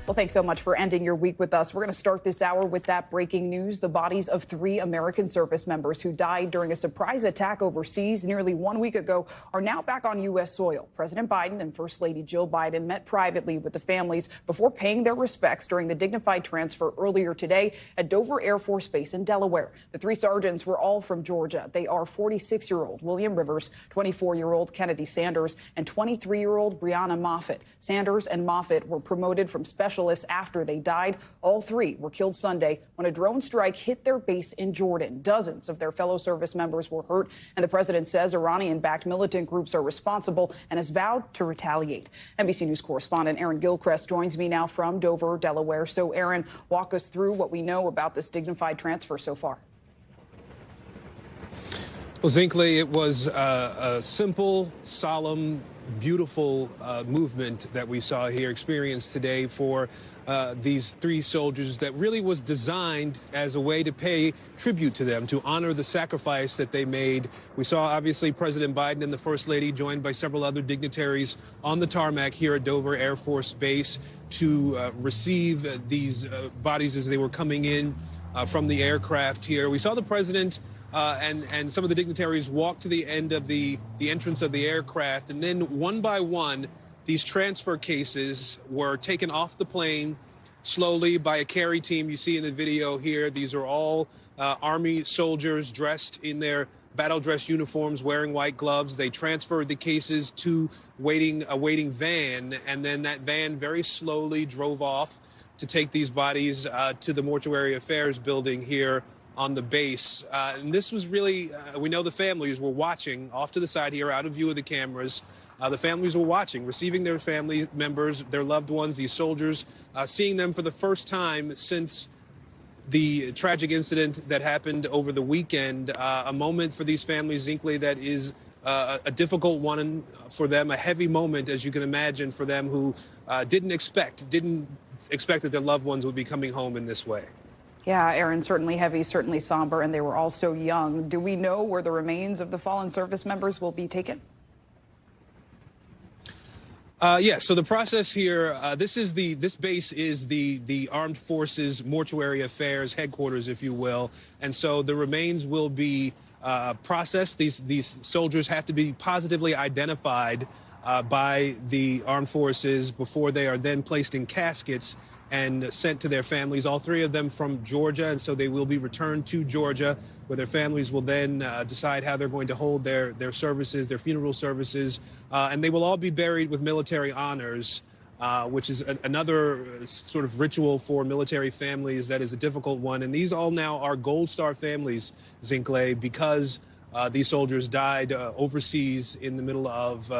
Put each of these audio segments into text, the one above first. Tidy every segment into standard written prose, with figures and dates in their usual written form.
Well, thanks so much for ending your week with us. We're going to start this hour with that breaking news. The bodies of 3 American service members who died during a surprise attack overseas nearly 1 week ago are now back on U.S. soil. President Biden and First Lady Jill Biden met privately with the families before paying their respects during the dignified transfer earlier today at Dover Air Force Base in Delaware. The 3 sergeants were all from Georgia. They are 46-year-old William Rivers, 24-year-old Kennedy Sanders, and 23-year-old Brianna Moffitt. Sanders and Moffitt were promoted from specialists after they died. All 3 were killed Sunday when a drone strike hit their base in Jordan. Dozens of their fellow service members were hurt, and the president says Iranian-backed militant groups are responsible and has vowed to retaliate. NBC News correspondent Aaron Gilchrist joins me now from Dover, Delaware. So, Aaron, walk us through what we know about this dignified transfer so far. Well, Zinkley, it was a simple, solemn, beautiful movement that we saw here, experienced today for these 3 soldiers that really was designed as a way to pay tribute to them, to honor the sacrifice that they made. We saw, obviously, President Biden and the First Lady joined by several other dignitaries on the tarmac here at Dover Air Force Base to receive these bodies as they were coming in from the aircraft here. We saw the president and some of the dignitaries walk to the end of the entrance of the aircraft, and then one by one, these transfer cases were taken off the plane slowly by a carry team. You see in the video here, these are all Army soldiers dressed in their battle dress uniforms, wearing white gloves. They transferred the cases to a waiting van, and then that van very slowly drove off to take these bodies to the mortuary affairs building here on the base. And this was really, we know the families were watching off to the side here, out of view of the cameras. The families were watching, receiving their family members, their loved ones, these soldiers, seeing them for the first time since the tragic incident that happened over the weekend. A moment for these families, Zinkley, that is a difficult one for them, a heavy moment, as you can imagine, for them who didn't expect that their loved ones would be coming home in this way. Yeah, Aaron, certainly heavy, certainly somber, and they were all so young. Do we know where the remains of the fallen service members will be taken? Yes. So the process here, this base is the Armed Forces Mortuary Affairs headquarters, if you will, and so the remains will be processed. These soldiers have to be positively identified by the armed forces before they are then placed in caskets and sent to their families, all 3 of them from Georgia. And so they will be returned to Georgia, where their families will then decide how they're going to hold their services, their funeral services. And they will all be buried with military honors, which is another sort of ritual for military families that is a difficult one. And these all now are Gold Star families, Zinkley, because these soldiers died overseas in the middle of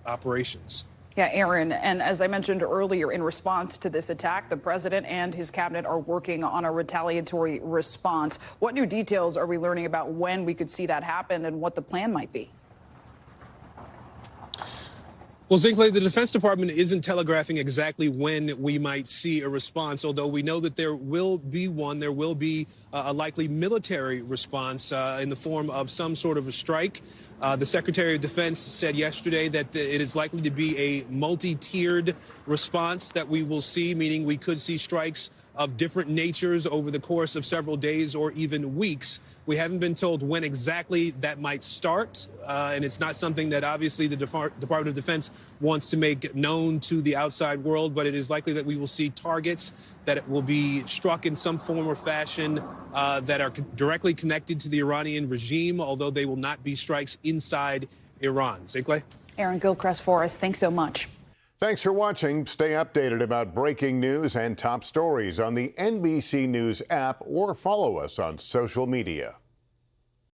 operations. Yeah, Aaron, and as I mentioned earlier, in response to this attack, the president and his cabinet are working on a retaliatory response. What new details are we learning about when we could see that happen and what the plan might be? Well, Zinkley, the Defense Department isn't telegraphing exactly when we might see a response, although we know that there will be one. There will be a likely military response in the form of some sort of a strike. The Secretary of Defense said yesterday that it is likely to be a multi-tiered response that we will see, meaning we could see strikes of different natures over the course of several days or even weeks. We haven't been told when exactly that might start, and it's not something that obviously the Department of Defense wants to make known to the outside world, but it is likely that we will see targets that will be struck in some form or fashion that are directly connected to the Iranian regime, although they will not be strikes inside Iran. Zinkley? Aaron Gilchrist for us. Thanks so much. Thanks for watching. Stay updated about breaking news and top stories on the NBC News app or follow us on social media.